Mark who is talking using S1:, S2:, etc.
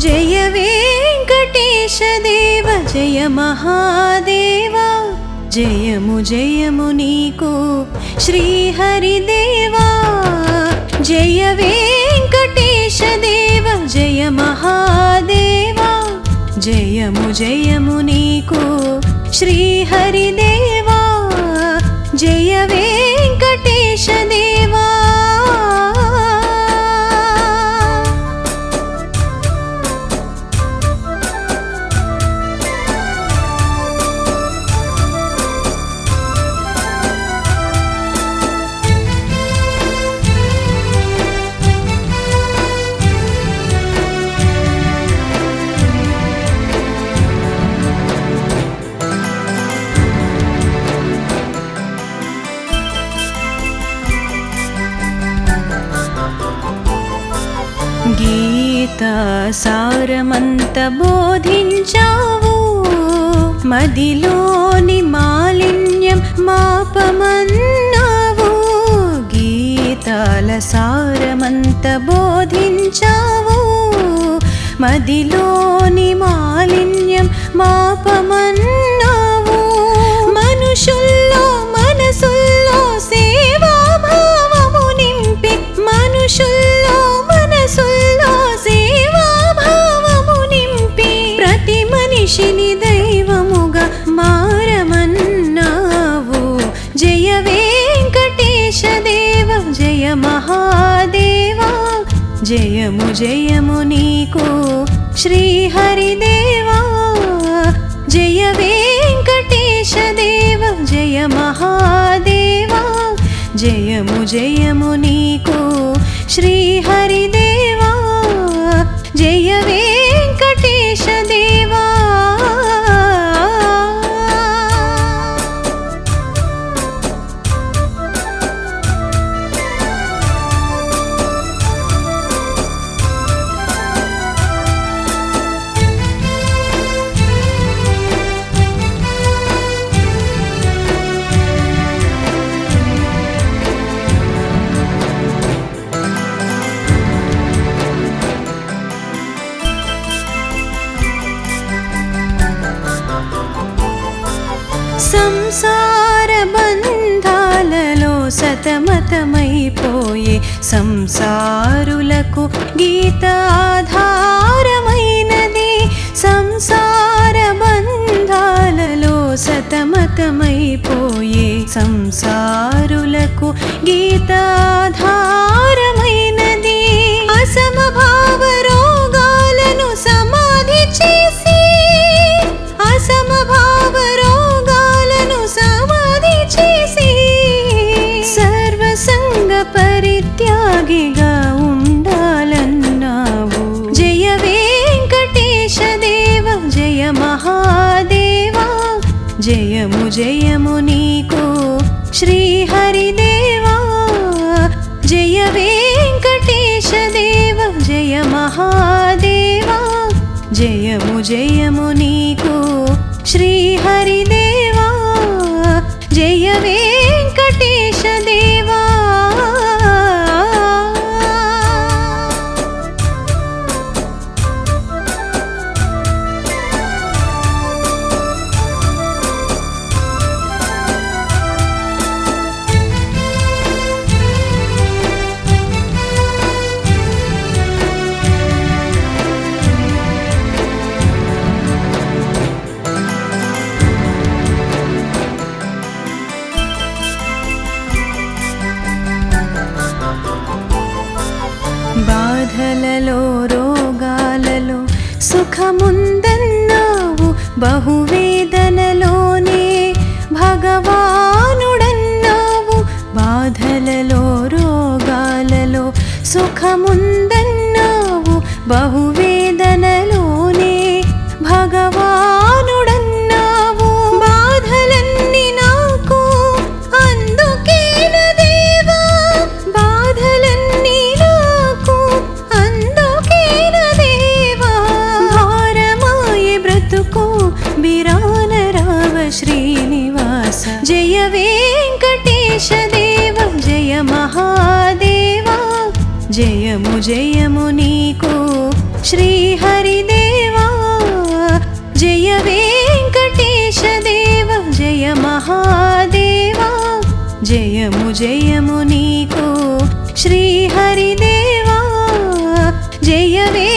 S1: జయ వెంకటేశ దేవ జయ మహాదేవా జయము జయము నీకు శ్రీహరిదేవా జయ వెంకటేశ దేవ జయ మహాదేవా జయము జయము నీకు శ్రీహరిదేవా జయ వెంకటేశ దేవా గీతా సారమంత బోధించావు మదిలోని మాలిన్యం మాపమన్నావు గీతాల సారమంత బోధించావు మదిలోని మాలిన్యం మాపమన్నావు మనుషుల్లో మనసుల్లో సేవాభావము నింపి మనుషుల్లో మనసుల్లో సేవాభావము నింపి ప్రతి మనిషిని దైవముగా మారమన్నావు జయ వెంకటేశ దేవ జయ మహాదేవా జయము జయము నీకు శ్రీహరిదేవా జయ వెంకటేశ దేవ జయ మహాదేవా జయము జయము నీకు శ్రీహరిదేవా జయ వెంకటేశ దేవా సంసార బంధాలలో సతమతమైపోయే సంసారులకు గీత ఆధారమైనది సంసార బంధాలలో సతమతమైపోయే సంసారులకు గీత ఆధారమైనది అసమభావ రోగాలను సమాధి చేసి అసమభావ రోగాలను సమాధి చేసి సర్వసంగ పరిత్యాగిగా ఉండాలన్నావు జయ వెంకటేశ దేవ జయ మహాదేవా జయము జయము నీకు శ్రీహరిదేవా జయ వెంకటేశ దేవ జయ మహాదేవా జయము జయము నీకు శ్రీహరిదేవా జయ వెంకటేశ దేవా బాధలలో రోగాలలో సుఖముందన్నావు బహువేదనలోనే భగవానుడన్నావు బాధలలో రోగాలలో సుఖముందన్నావు బహువేదనలోనే భగవానుడన్నావు బాధలన్నీ నాకు అందుకేన దేవా బాధలన్నీ నాకు అందుకేన దేవా భారమాయే బ్రతుకు బిరాన రావ శ్రీనివాస జయ వెంకటేశ దేవ జయ మహాదేవా జయము జయము నీకు శ్రీహరి జయము జయము నీకు శ్రీహరిదేవా జయవే